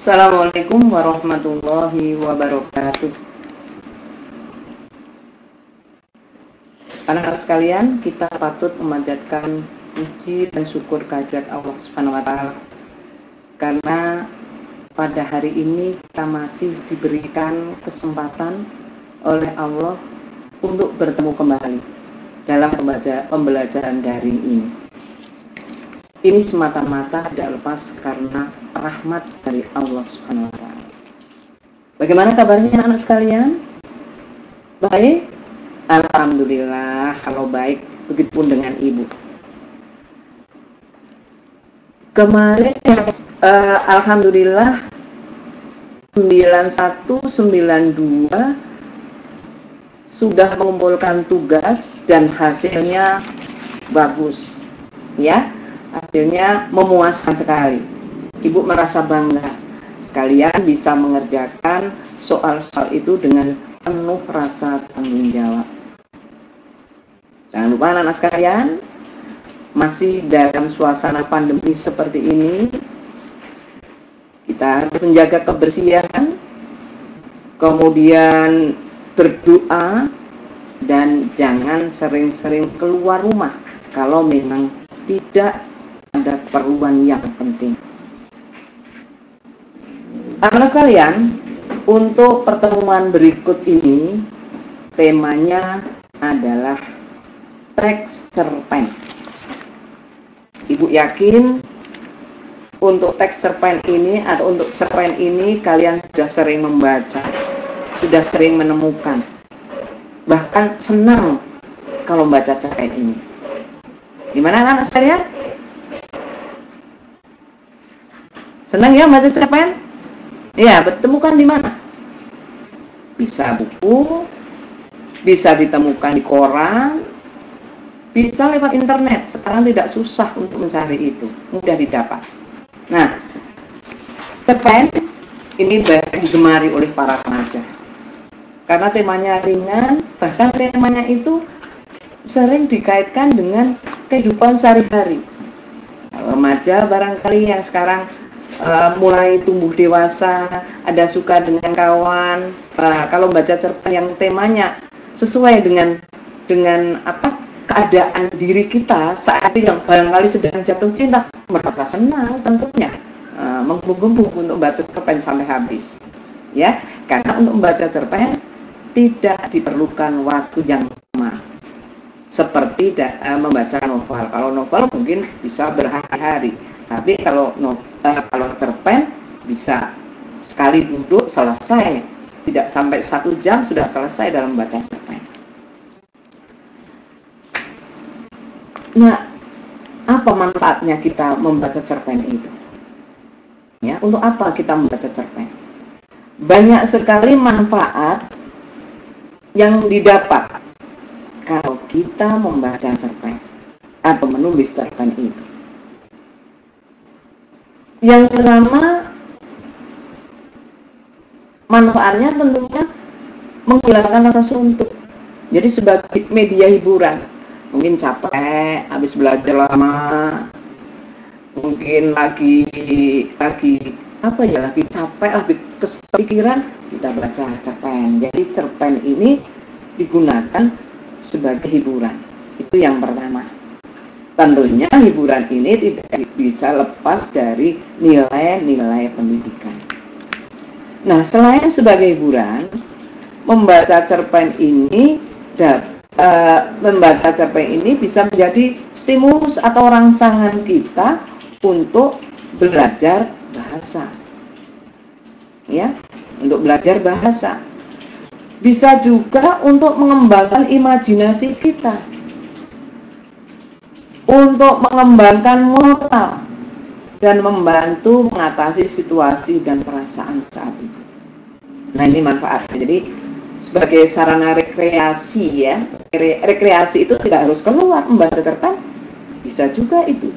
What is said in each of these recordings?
Assalamualaikum warahmatullahi wabarakatuh. Anak-anak sekalian, kita patut memanjatkan puji dan syukur kehadirat Allah Subhanahu wa Ta'ala, karena pada hari ini kita masih diberikan kesempatan oleh Allah untuk bertemu kembali dalam pembelajaran daring ini. Ini semata-mata tidak lepas karena rahmat dari Allah Subhanahu wa Ta'ala. Bagaimana kabarnya anak sekalian? Baik? Alhamdulillah, kalau baik, begitupun dengan ibu. Kemarin alhamdulillah 9192 sudah mengumpulkan tugas dan hasilnya bagus. Ya, hasilnya memuaskan sekali. Ibu merasa bangga. Kalian bisa mengerjakan soal-soal itu dengan penuh rasa tanggung jawab. Jangan lupa anak-anak sekalian, masih dalam suasana pandemi seperti ini, kita harus menjaga kebersihan, kemudian berdoa, dan jangan sering-sering keluar rumah kalau memang tidak ada keperluan yang penting. Anak-anak sekalian, untuk pertemuan berikut ini, temanya adalah teks cerpen. Ibu yakin untuk teks cerpen ini atau untuk cerpen ini kalian sudah sering membaca, sudah sering menemukan, bahkan senang kalau membaca cerpen ini. Gimana anak-anak sekalian? Senang ya membaca cerpen? Ya, bertemukan di mana? Bisa buku, bisa ditemukan di koran, bisa lewat internet. Sekarang tidak susah untuk mencari itu, mudah didapat. Nah, cerpen ini banyak digemari oleh para remaja karena temanya ringan, bahkan temanya itu sering dikaitkan dengan kehidupan sehari-hari. Remaja barangkali yang sekarang mulai tumbuh dewasa, ada suka dengan kawan. Kalau baca cerpen yang temanya sesuai dengan keadaan diri kita saat itu yang barangkali sedang jatuh cinta, merasa senang tentunya menggebu-gebu untuk baca cerpen sampai habis. Ya, karena untuk membaca cerpen tidak diperlukan waktu yang lama seperti membaca novel. Kalau novel mungkin bisa berhari-hari, tapi kalau cerpen bisa sekali duduk selesai, tidak sampai 1 jam sudah selesai dalam membaca cerpen. Nah, apa manfaatnya kita membaca cerpen itu? Ya, untuk apa kita membaca cerpen? Banyak sekali manfaat yang didapat kalau kita membaca cerpen atau menulis cerpen itu. Yang pertama, manfaatnya tentunya menghilangkan rasa suntuk. Jadi sebagai media hiburan, mungkin capek habis belajar lama, mungkin lagi capek, lagi kepikiran, kita baca cerpen. Jadi cerpen ini digunakan sebagai hiburan. Itu yang pertama. Tentunya hiburan ini tidak bisa lepas dari nilai-nilai pendidikan. Nah, selain sebagai hiburan, membaca cerpen ini bisa menjadi stimulus atau rangsangan kita untuk belajar bahasa. Ya, untuk belajar bahasa. Bisa juga untuk mengembangkan imajinasi kita, untuk mengembangkan moral, dan membantu mengatasi situasi dan perasaan saat itu. Nah, ini manfaatnya. Jadi sebagai sarana rekreasi, ya, rekreasi itu tidak harus keluar membaca cerpen, bisa juga itu.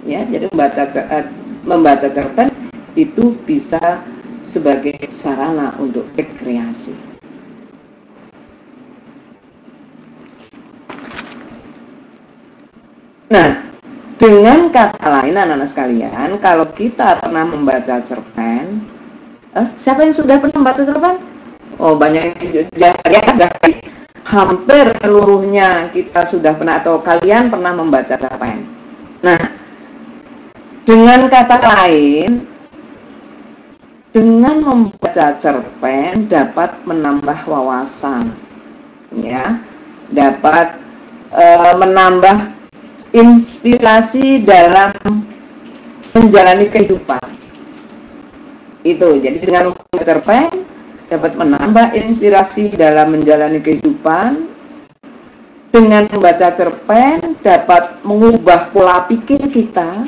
Ya, jadi membaca cerpen itu bisa sebagai sarana untuk rekreasi. Nah, dengan kata lain anak-anak sekalian, kalau kita pernah membaca cerpen, Siapa yang sudah pernah membaca cerpen? Oh, banyak yang ya, hampir seluruhnya kita sudah pernah atau kalian pernah membaca cerpen. Nah, dengan kata lain, dengan membaca cerpen dapat menambah wawasan, ya, dapat menambah inspirasi dalam menjalani kehidupan. Itu, jadi dengan membaca cerpen dapat menambah inspirasi dalam menjalani kehidupan. Dengan membaca cerpen dapat mengubah pola pikir kita.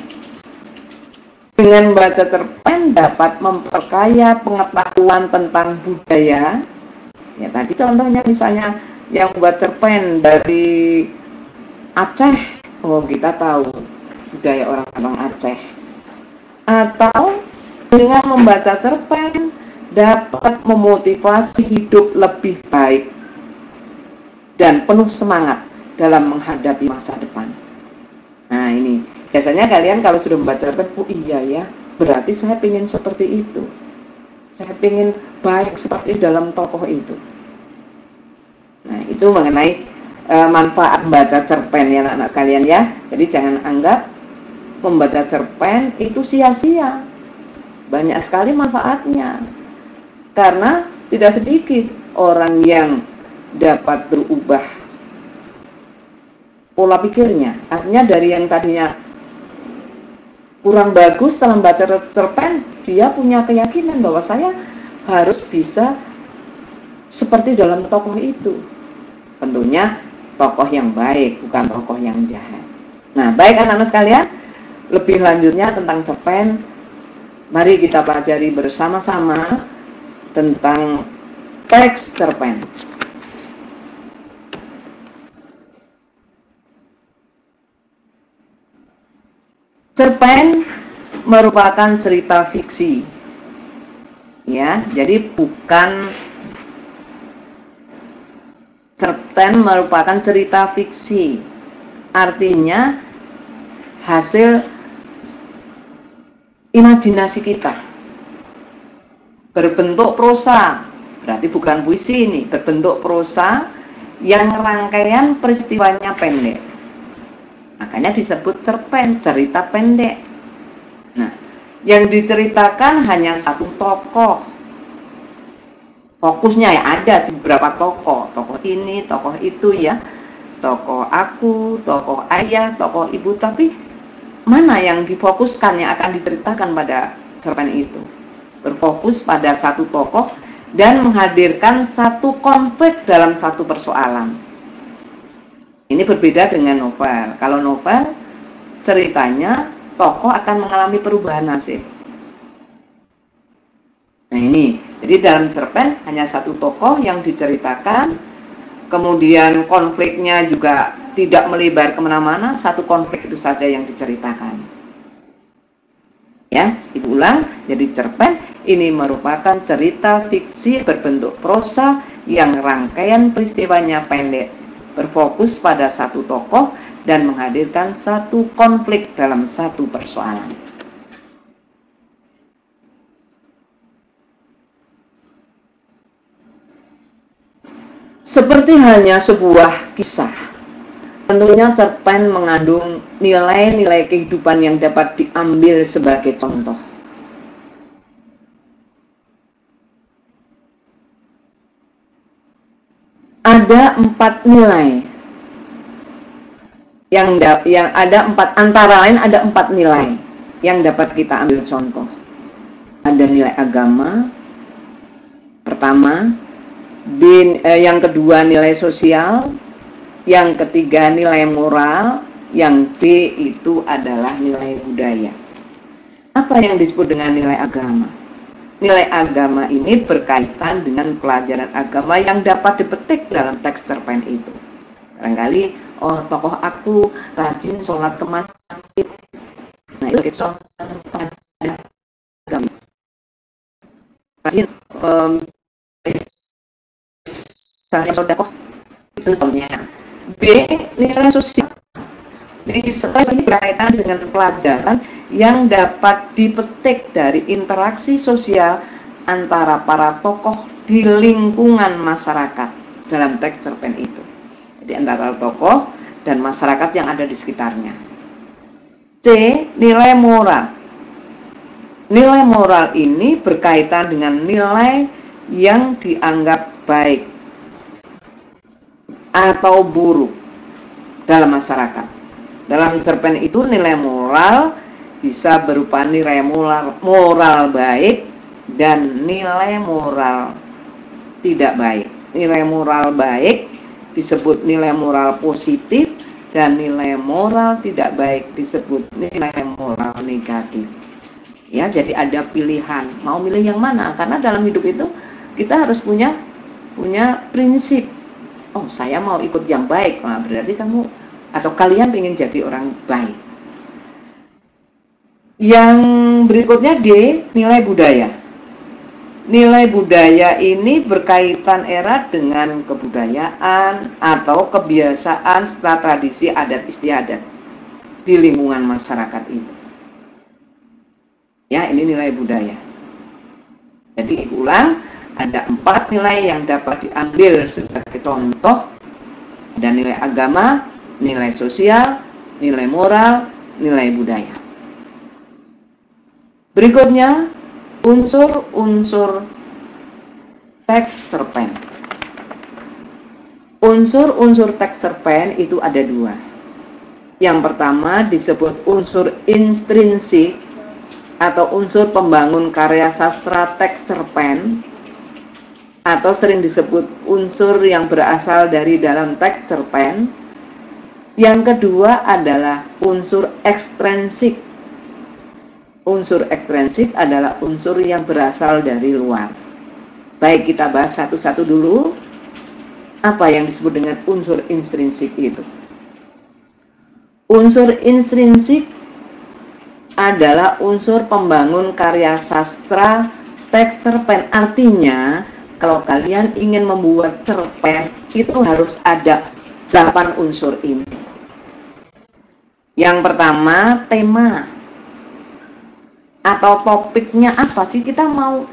Dengan membaca cerpen dapat memperkaya pengetahuan tentang budaya. Ya, tadi contohnya misalnya yang membuat cerpen dari Aceh, oh kita tahu budaya orang-orang Aceh. Atau dengan membaca cerpen dapat memotivasi hidup lebih baik dan penuh semangat dalam menghadapi masa depan. Nah, ini biasanya kalian kalau sudah membaca cerpen, oh iya ya, berarti saya ingin seperti itu. Saya ingin baik seperti dalam tokoh itu. Nah, itu mengenai manfaat membaca cerpen ya anak-anak sekalian ya. Jadi jangan anggap membaca cerpen itu sia-sia. Banyak sekali manfaatnya. Karena tidak sedikit orang yang dapat berubah pola pikirnya. Artinya dari yang tadinya kurang bagus setelah membaca cerpen, dia punya keyakinan bahwa saya harus bisa seperti dalam tokoh itu. Tentunya tokoh yang baik, bukan tokoh yang jahat. Nah, baik anak-anak sekalian, lebih lanjutnya tentang cerpen, mari kita pelajari bersama-sama tentang teks cerpen. Cerpen merupakan cerita fiksi. Ya, jadi cerpen merupakan cerita fiksi. Artinya hasil imajinasi kita. Berbentuk prosa, berarti bukan puisi ini, berbentuk prosa yang rangkaian peristiwanya pendek. Makanya disebut cerpen, cerita pendek. Nah, yang diceritakan hanya satu tokoh. Fokusnya ya ada beberapa tokoh, tokoh ini, tokoh itu ya, tokoh aku, tokoh ayah, tokoh ibu, tapi mana yang difokuskan yang akan diceritakan pada cerpen itu? Berfokus pada satu tokoh dan menghadirkan satu konflik dalam satu persoalan. Ini berbeda dengan novel. Kalau novel, ceritanya tokoh akan mengalami perubahan nasib. Nah ini, jadi dalam cerpen hanya satu tokoh yang diceritakan, kemudian konfliknya juga tidak melebar kemana-mana, satu konflik itu saja yang diceritakan. Ya, ibu ulang, jadi cerpen ini merupakan cerita fiksi berbentuk prosa yang rangkaian peristiwanya pendek, berfokus pada satu tokoh dan menghadirkan satu konflik dalam satu persoalan. Seperti halnya sebuah kisah, tentunya cerpen mengandung nilai-nilai kehidupan yang dapat diambil sebagai contoh. Ada 4 nilai yang ada 4, antara lain ada 4 nilai yang dapat kita ambil contoh. Ada nilai agama pertama, yang kedua nilai sosial, yang ketiga nilai moral, yang B itu adalah nilai budaya. Apa yang disebut dengan nilai agama? Nilai agama ini berkaitan dengan pelajaran agama yang dapat dipetik dalam teks cerpen itu. Barangkali, oh tokoh aku rajin sholat ke masjid. Nah itu sholat pada agama. Rajin sodakoh itu contohnya. B, nilai sosial. Ini berkaitan dengan pelajaran yang dapat dipetik dari interaksi sosial antara para tokoh di lingkungan masyarakat dalam teks cerpen itu. Jadi antara tokoh dan masyarakat yang ada di sekitarnya. C. Nilai moral. Nilai moral ini berkaitan dengan nilai yang dianggap baik atau buruk dalam masyarakat. Dalam cerpen itu nilai moral bisa berupa nilai moral baik dan nilai moral tidak baik. Nilai moral baik disebut nilai moral positif dan nilai moral tidak baik disebut nilai moral negatif. Ya, jadi ada pilihan, mau milih yang mana? Karena dalam hidup itu kita harus punya prinsip. Oh, saya mau ikut yang baik. Nah, berarti kamu atau kalian ingin jadi orang baik. Yang berikutnya D, nilai budaya. Nilai budaya ini berkaitan erat dengan kebudayaan atau kebiasaan serta tradisi adat istiadat di lingkungan masyarakat itu. Ya, ini nilai budaya. Jadi ulang, ada 4 nilai yang dapat diambil sebagai contoh. Ada nilai agama, nilai sosial, nilai moral, nilai budaya. Berikutnya, unsur-unsur teks cerpen. Unsur-unsur teks cerpen itu ada 2. Yang pertama disebut unsur intrinsik atau unsur pembangun karya sastra teks cerpen, atau sering disebut unsur yang berasal dari dalam teks cerpen. Yang kedua adalah unsur ekstrinsik. Unsur ekstrinsik adalah unsur yang berasal dari luar. Baik, kita bahas satu-satu dulu. Apa yang disebut dengan unsur intrinsik itu? Unsur intrinsik adalah unsur pembangun karya sastra teks cerpen. Artinya, kalau kalian ingin membuat cerpen, itu harus ada 8 unsur ini. Yang pertama, tema atau topiknya apa sih? Kita mau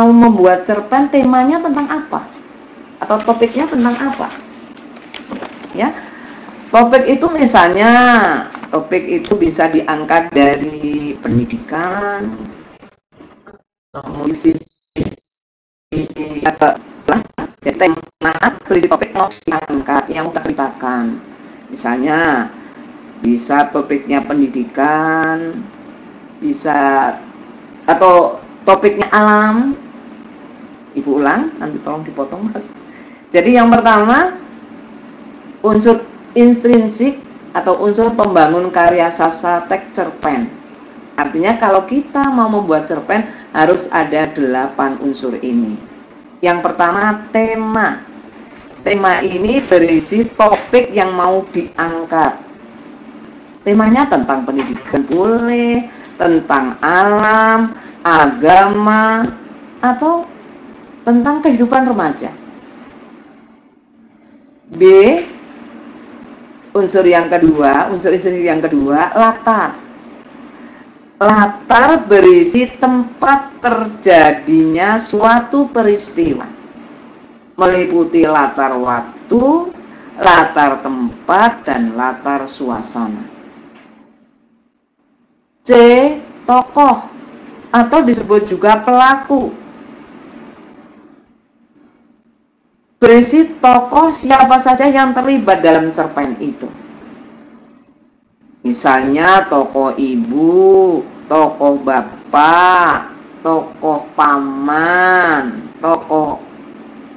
membuat cerpen, temanya tentang apa? Atau topiknya tentang apa? Ya, topik itu misalnya, topik itu bisa diangkat dari pendidikan, musik, atau tema berisi topik mau diangkat yang mau ceritakan. Misalnya bisa topiknya pendidikan, bisa atau topiknya alam. Ibu ulang, nanti tolong dipotong Mas. Jadi yang pertama, unsur intrinsik atau unsur pembangun karya sastra teks cerpen. Artinya kalau kita mau membuat cerpen harus ada 8 unsur ini. Yang pertama, tema. Tema ini berisi topik yang mau diangkat. Temanya tentang pendidikan boleh, tentang alam, agama, atau tentang kehidupan remaja. B, unsur yang kedua, unsur intrinsik yang kedua, latar. Latar berisi tempat terjadinya suatu peristiwa, meliputi latar waktu, latar tempat, dan latar suasana. C, tokoh atau disebut juga pelaku. Berisi tokoh siapa saja yang terlibat dalam cerpen itu. Misalnya tokoh ibu, tokoh bapak, tokoh paman, tokoh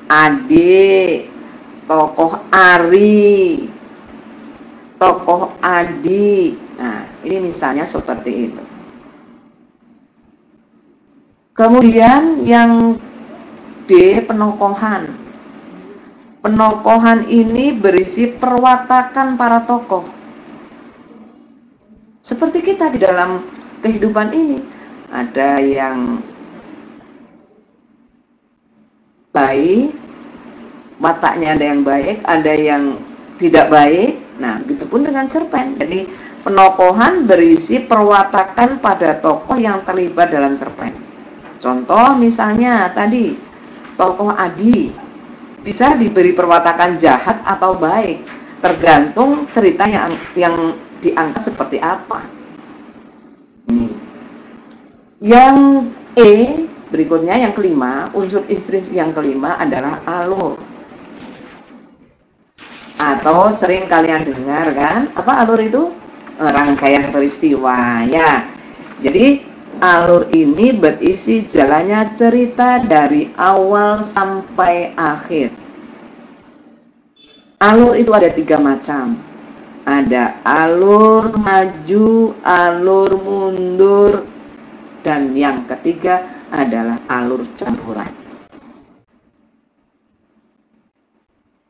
adik, tokoh Ari, tokoh Adi. Nah, ini misalnya seperti itu. Kemudian yang D, penokohan. Penokohan ini berisi perwatakan para tokoh. Seperti kita di dalam kehidupan ini, ada yang baik, wataknya ada yang baik, ada yang tidak baik. Nah, begitupun dengan cerpen. Jadi, penokohan berisi perwatakan pada tokoh yang terlibat dalam cerpen. Contoh misalnya tadi, tokoh Adi bisa diberi perwatakan jahat atau baik, tergantung cerita yang diangkat seperti apa. Yang berikutnya yang kelima, unsur intrinsik yang kelima adalah alur. Atau sering kalian dengar kan, apa alur itu? Rangkaian peristiwa ya. Jadi alur ini berisi jalannya cerita dari awal sampai akhir. Alur itu ada 3 macam. Ada alur maju, alur mundur, dan yang ketiga adalah alur campuran.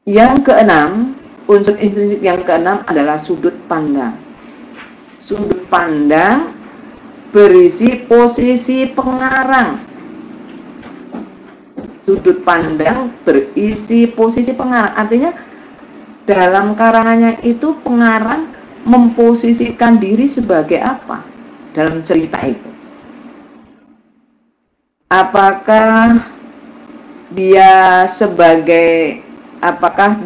Yang keenam, unsur intrinsik yang keenam adalah sudut pandang. Sudut pandang berisi posisi pengarang. Sudut pandang berisi posisi pengarang. Artinya dalam karangannya itu pengarang memposisikan diri sebagai apa dalam cerita itu. Apakah dia sebagai apakah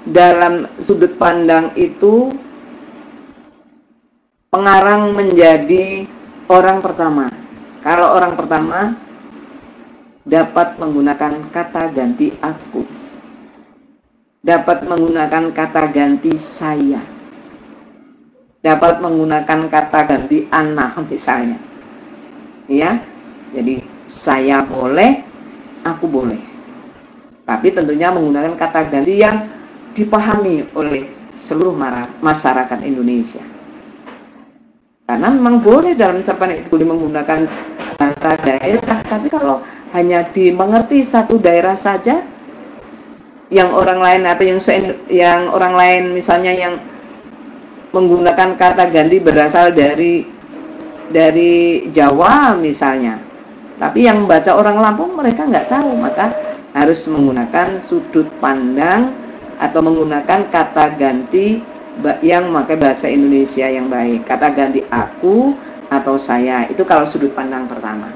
dalam sudut pandang itu pengarang menjadi orang pertama. Kalau orang pertama dapat menggunakan kata ganti aku, dapat menggunakan kata ganti saya, dapat menggunakan kata ganti ana misalnya, ya. Jadi saya boleh, aku boleh, tapi tentunya menggunakan kata ganti yang dipahami oleh seluruh masyarakat Indonesia. Karena memang boleh dalam cerpen itu boleh menggunakan kata daerah, tapi kalau hanya dimengerti satu daerah saja, yang orang lain atau yang orang lain misalnya yang menggunakan kata ganti berasal dari Jawa misalnya, tapi yang baca orang Lampung mereka nggak tahu, maka harus menggunakan sudut pandang atau menggunakan kata ganti yang memakai bahasa Indonesia yang baik. Kata ganti aku atau saya, itu kalau sudut pandang pertama.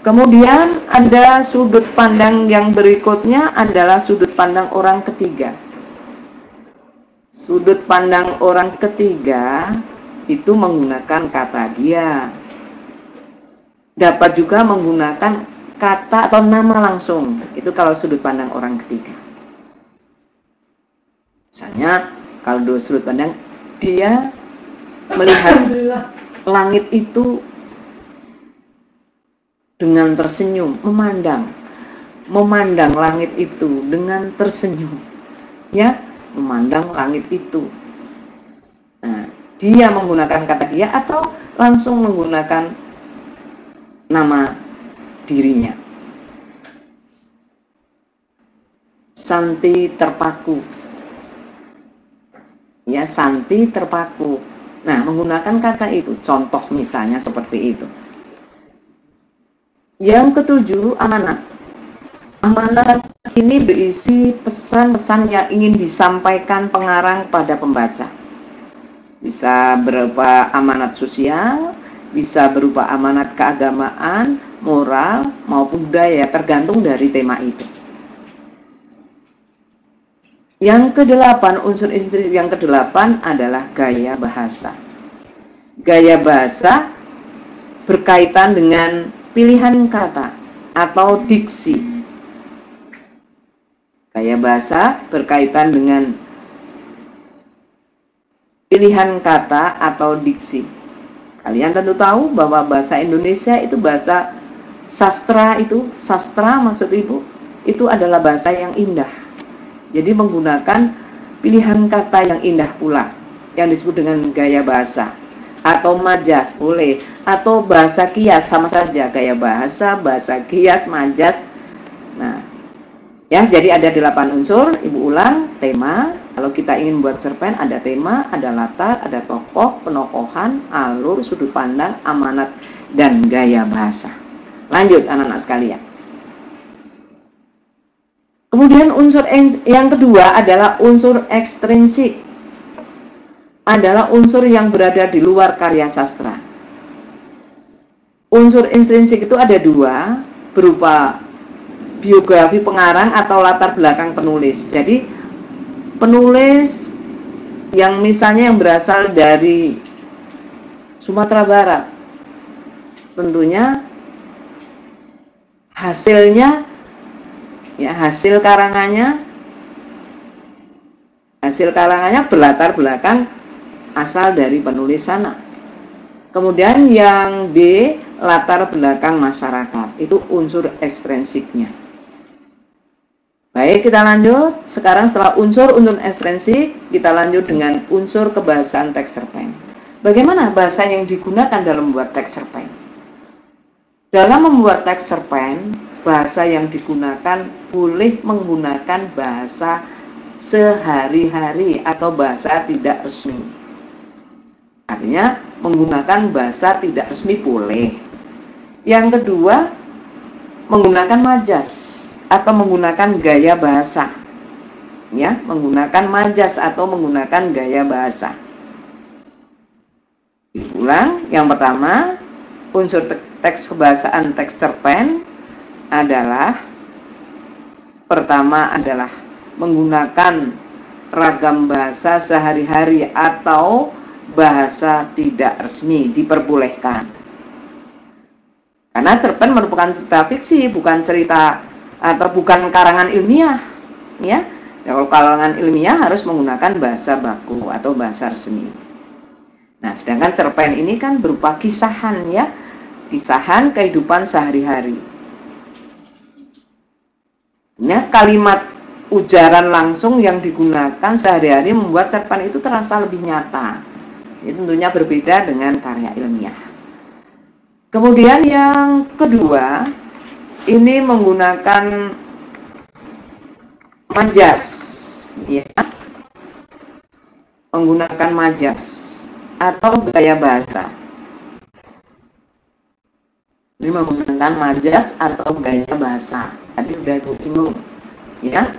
Kemudian ada sudut pandang yang berikutnya adalah sudut pandang orang ketiga. Sudut pandang orang ketiga itu menggunakan kata dia. Dapat juga menggunakan kata atau nama langsung. Itu kalau sudut pandang orang ketiga. Misalnya kalau dua sudut pandang, dia melihat langit itu dengan tersenyum, memandang langit itu dengan tersenyum, ya, memandang langit itu. Nah, dia menggunakan kata dia atau langsung menggunakan nama dirinya. Santi terpaku, ya, Santi terpaku. Nah, menggunakan kata itu, contoh misalnya seperti itu. Yang ketujuh, amanat. Amanat ini berisi pesan-pesan yang ingin disampaikan pengarang pada pembaca. Bisa berupa amanat sosial, bisa berupa amanat keagamaan, moral, maupun budaya, tergantung dari tema itu. Yang kedelapan, unsur intrinsik yang kedelapan adalah gaya bahasa. Gaya bahasa berkaitan dengan pilihan kata atau diksi. Gaya bahasa berkaitan dengan pilihan kata atau diksi. Kalian tentu tahu bahwa bahasa Indonesia itu bahasa sastra, itu sastra maksud Ibu, itu adalah bahasa yang indah. Jadi menggunakan pilihan kata yang indah pula, yang disebut dengan gaya bahasa. Atau majas boleh, atau bahasa kias, sama saja, gaya bahasa, bahasa kias, majas. Nah, ya, jadi ada 8 unsur. Ibu ulang, tema. Kalau kita ingin buat cerpen, ada tema, ada latar, ada tokoh, penokohan, alur, sudut pandang, amanat, dan gaya bahasa. Lanjut anak-anak sekalian. Kemudian unsur yang kedua adalah unsur ekstrinsik. Adalah unsur yang berada di luar karya sastra. Unsur intrinsik itu ada dua, berupa biografi pengarang atau latar belakang penulis. Jadi penulis yang misalnya yang berasal dari Sumatera Barat, tentunya hasilnya, ya, hasil karangannya berlatar belakang asal dari penulis sana. Kemudian yang B, latar belakang masyarakat, itu unsur ekstrinsiknya. Baik, kita lanjut. Sekarang setelah unsur ekstrinsik, kita lanjut dengan unsur kebahasaan teks cerpen. Bagaimana bahasa yang digunakan dalam membuat teks cerpen? Dalam membuat teks cerpen, bahasa yang digunakan boleh menggunakan bahasa sehari-hari atau bahasa tidak resmi. Artinya menggunakan bahasa tidak resmi boleh. Yang kedua, menggunakan majas atau menggunakan gaya bahasa. Ya, menggunakan majas atau menggunakan gaya bahasa. Diulang, yang pertama, unsur teks kebahasaan teks cerpen adalah, pertama adalah menggunakan ragam bahasa sehari-hari atau bahasa tidak resmi, diperbolehkan. Karena cerpen merupakan cerita fiksi, bukan cerita atau bukan karangan ilmiah, ya. Kalau karangan ilmiah harus menggunakan bahasa baku atau bahasa resmi. Nah, sedangkan cerpen ini kan berupa kisahan, ya, kisahan kehidupan sehari-hari. Nah, kalimat ujaran langsung yang digunakan sehari-hari membuat cerpen itu terasa lebih nyata. Ini tentunya berbeda dengan karya ilmiah. Kemudian yang kedua, ini menggunakan majas, ya, menggunakan majas atau gaya bahasa. Ini menggunakan majas atau gaya bahasa. Tadi udah bingung, ya.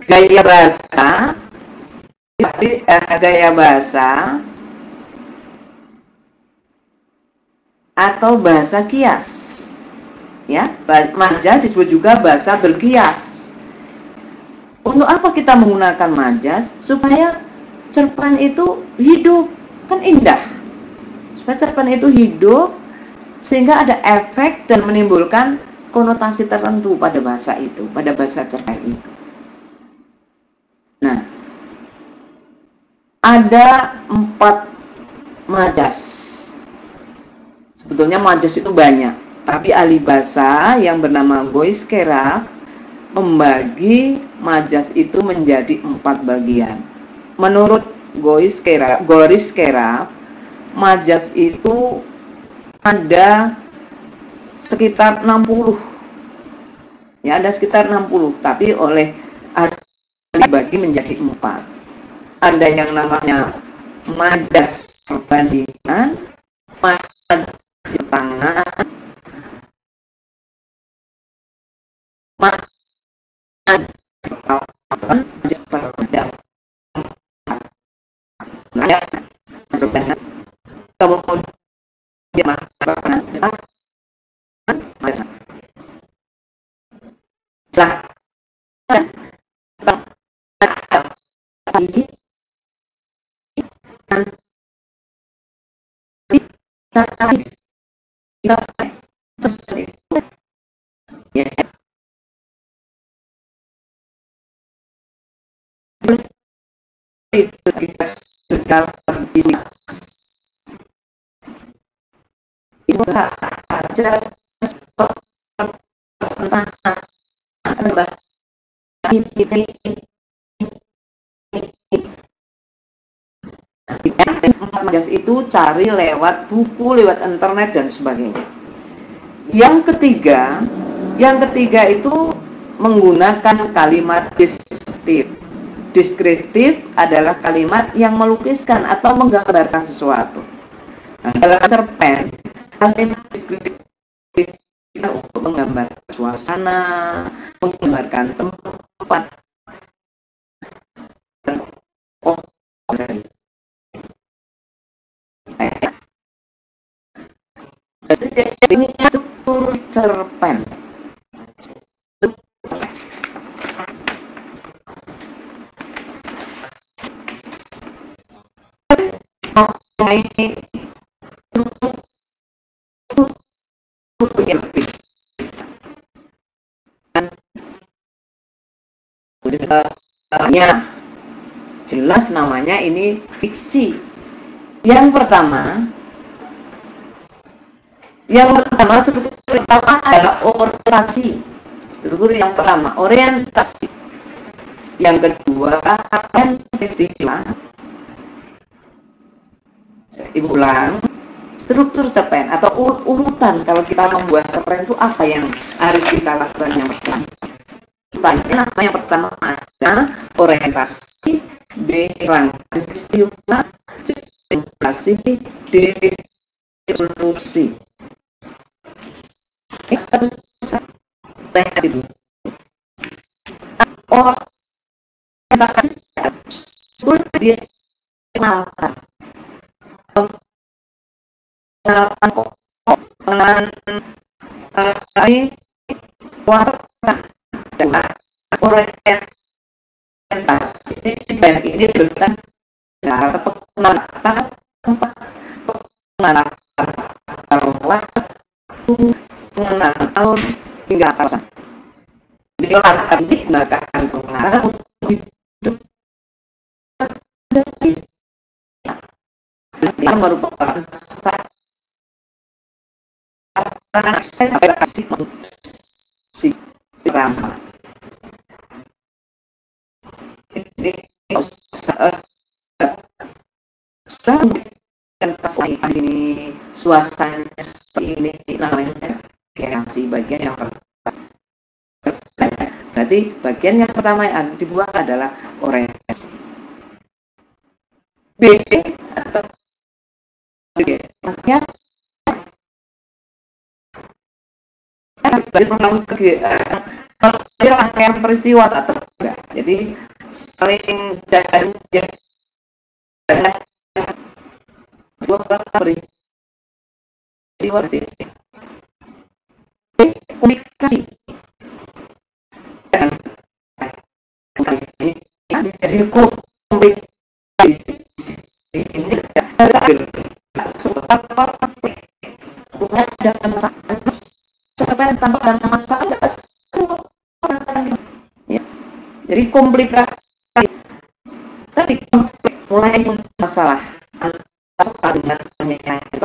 Gaya bahasa, gaya bahasa atau bahasa kias, ya. Majas disebut juga bahasa berkias. Untuk apa kita menggunakan majas? Supaya cerpen itu hidup, kan indah. Supaya cerpen itu hidup sehingga ada efek dan menimbulkan konotasi tertentu pada bahasa itu, pada bahasa cerpen itu. Nah, ada 4 majas. Sebetulnya majas itu banyak, tapi ahli bahasa yang bernama Goris Keraf membagi majas itu menjadi 4 bagian. Menurut Goris Keraf, majas itu ada sekitar 60. Ya, ada sekitar 60, tapi oleh ahli dibagi menjadi 4. Ada yang namanya majas perbandingan, majas tangan, majas peredam. Kemudian segala bisnis itu aja majas itu cari lewat buku, lewat internet dan sebagainya. Yang ketiga itu menggunakan kalimat deskriptif. Deskriptif adalah kalimat yang melukiskan atau menggambarkan sesuatu. Nah, dalam cerpen, kalimat deskriptif untuk menggambarkan suasana, menggambarkan tempat, Ini struktur cerpen. Jelas namanya ini fiksi. Yang pertama struktur pertama adalah orientasi. Struktur yang pertama orientasi. Yang kedua peristiwa. Ibu ulang. Struktur cerpen atau urutan kalau kita membuat cerpen itu apa yang harus kita lakukan yang pertama? Yang pertama adalah orientasi, B rangkaian peristiwa, C simulasi, D solusi. Orientasi sudah dia kenalkan pengenalan orientasi dan ini bertanya pengenalan tempat pengenalan waktu pengenalan alur hingga atasan. Jadi latar ini digunakan pengenalan untuk hidup yang merupakan ekspektasi si drama. Jadi di sini suasananya seperti ini namanya kreasi bagian yang pertama. Berarti bagian yang pertama yang dibuat adalah orientasi. B atau rangkaian peristiwa tak terduga. Jadi saling jalan peristiwa komunikasi dan kali ini jadi komunikasi ini ada masalah tanpa masalah ya. Jadi komplikasi tadi konflik mulai masalah antara dengan penyanyi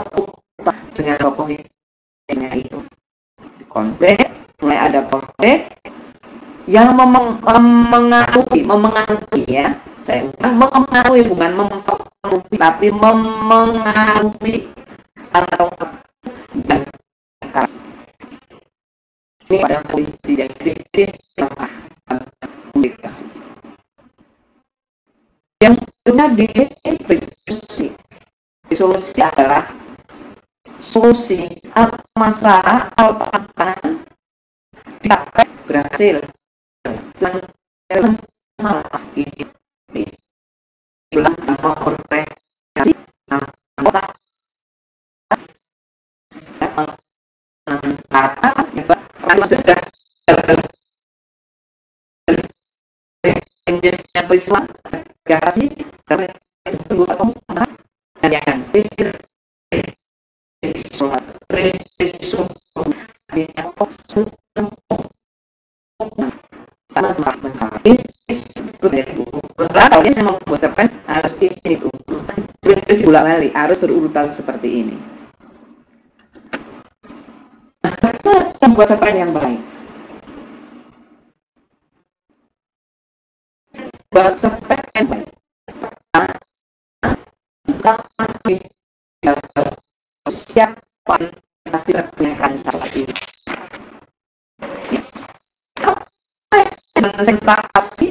dengan tokoh itu konflik mulai ada konflik yang memengaruhi ya saya memengaruhi bukan mempengaruhi tapi memengaruhi atau dan ini pada kondisi yang kritis yang komunikasi yang kedua disolusi adalah solusi atau masalah atau tantangan dicapai berhasil dan malah ini ulang orientasi sudah yang peristiwa garasi karena itu tunggu atau dan yang karena saya membuat cerpen harus ini diulang-ulang harus berurutan seperti ini. Membuat cerpen yang baik. Buat cerpen yang baik. Siapa pasti terpunyai saat ini. Konsentrasi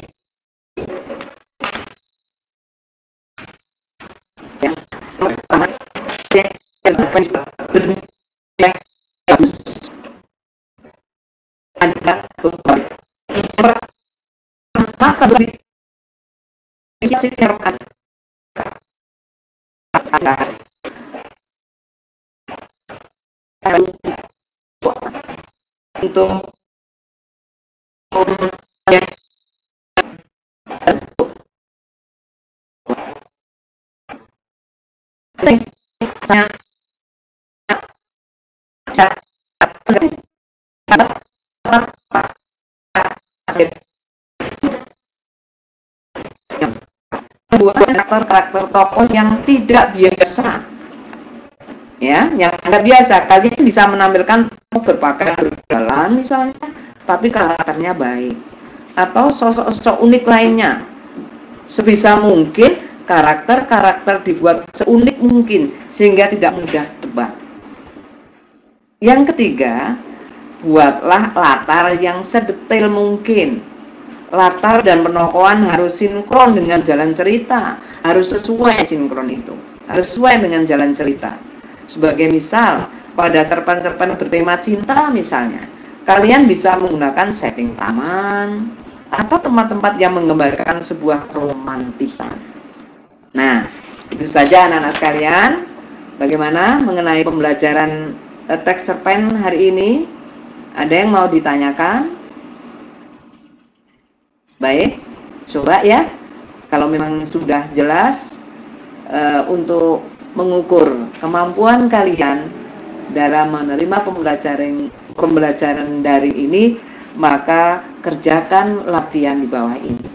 yang pertama yang bagus anda maka lebih bisa siapkan kalau untuk karakter tokoh yang tidak biasa, ya, yang tidak biasa. Kalian bisa menampilkan berpakaian berjalan misalnya, tapi karakternya baik, atau sosok-sosok unik lainnya. Sebisa mungkin karakter-karakter dibuat seunik mungkin sehingga tidak mudah tebak. Yang ketiga, buatlah latar yang sedetail mungkin. Latar dan penokohan harus sinkron dengan jalan cerita, harus sesuai sinkron itu, harus sesuai dengan jalan cerita. Sebagai misal, pada cerpen-cerpen bertema cinta misalnya, kalian bisa menggunakan setting taman atau tempat-tempat yang menggambarkan sebuah romantisan. Nah, itu saja anak-anak sekalian, bagaimana mengenai pembelajaran teks cerpen hari ini. Ada yang mau ditanyakan? Baik, coba ya, kalau memang sudah jelas untuk mengukur kemampuan kalian dalam menerima pembelajaran dari ini, maka kerjakan latihan di bawah ini.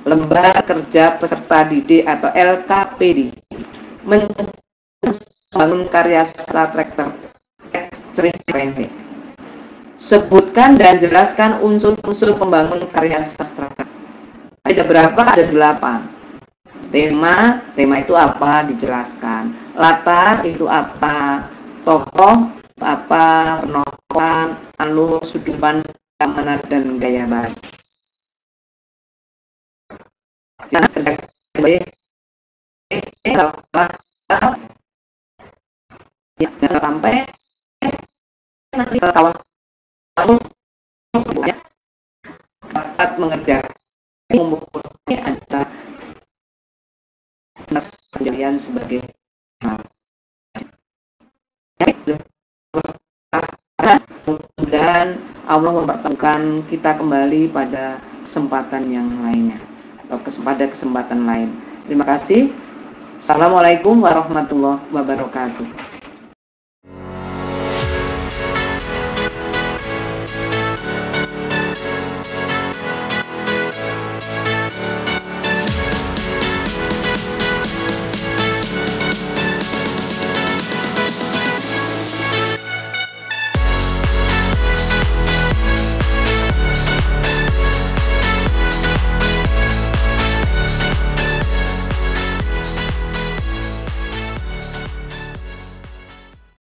Lembar kerja peserta didik atau LKPD membangun karya sastra teks cerita pendek. Sebutkan dan jelaskan unsur-unsur pembangun karya sastra. Ada berapa? Ada 8. Tema itu apa? Dijelaskan. Latar itu apa? Tokoh apa? Penokohan, alur, sudut pandang, keamanan, dan gaya bahasa. Sampai nanti kawan dapat mengerjakan ini adalah kalian sebagai dan Allah mempertemukan kita kembali pada kesempatan yang lainnya atau pada kesempatan lain. Terima kasih. Assalamualaikum warahmatullahi wabarakatuh.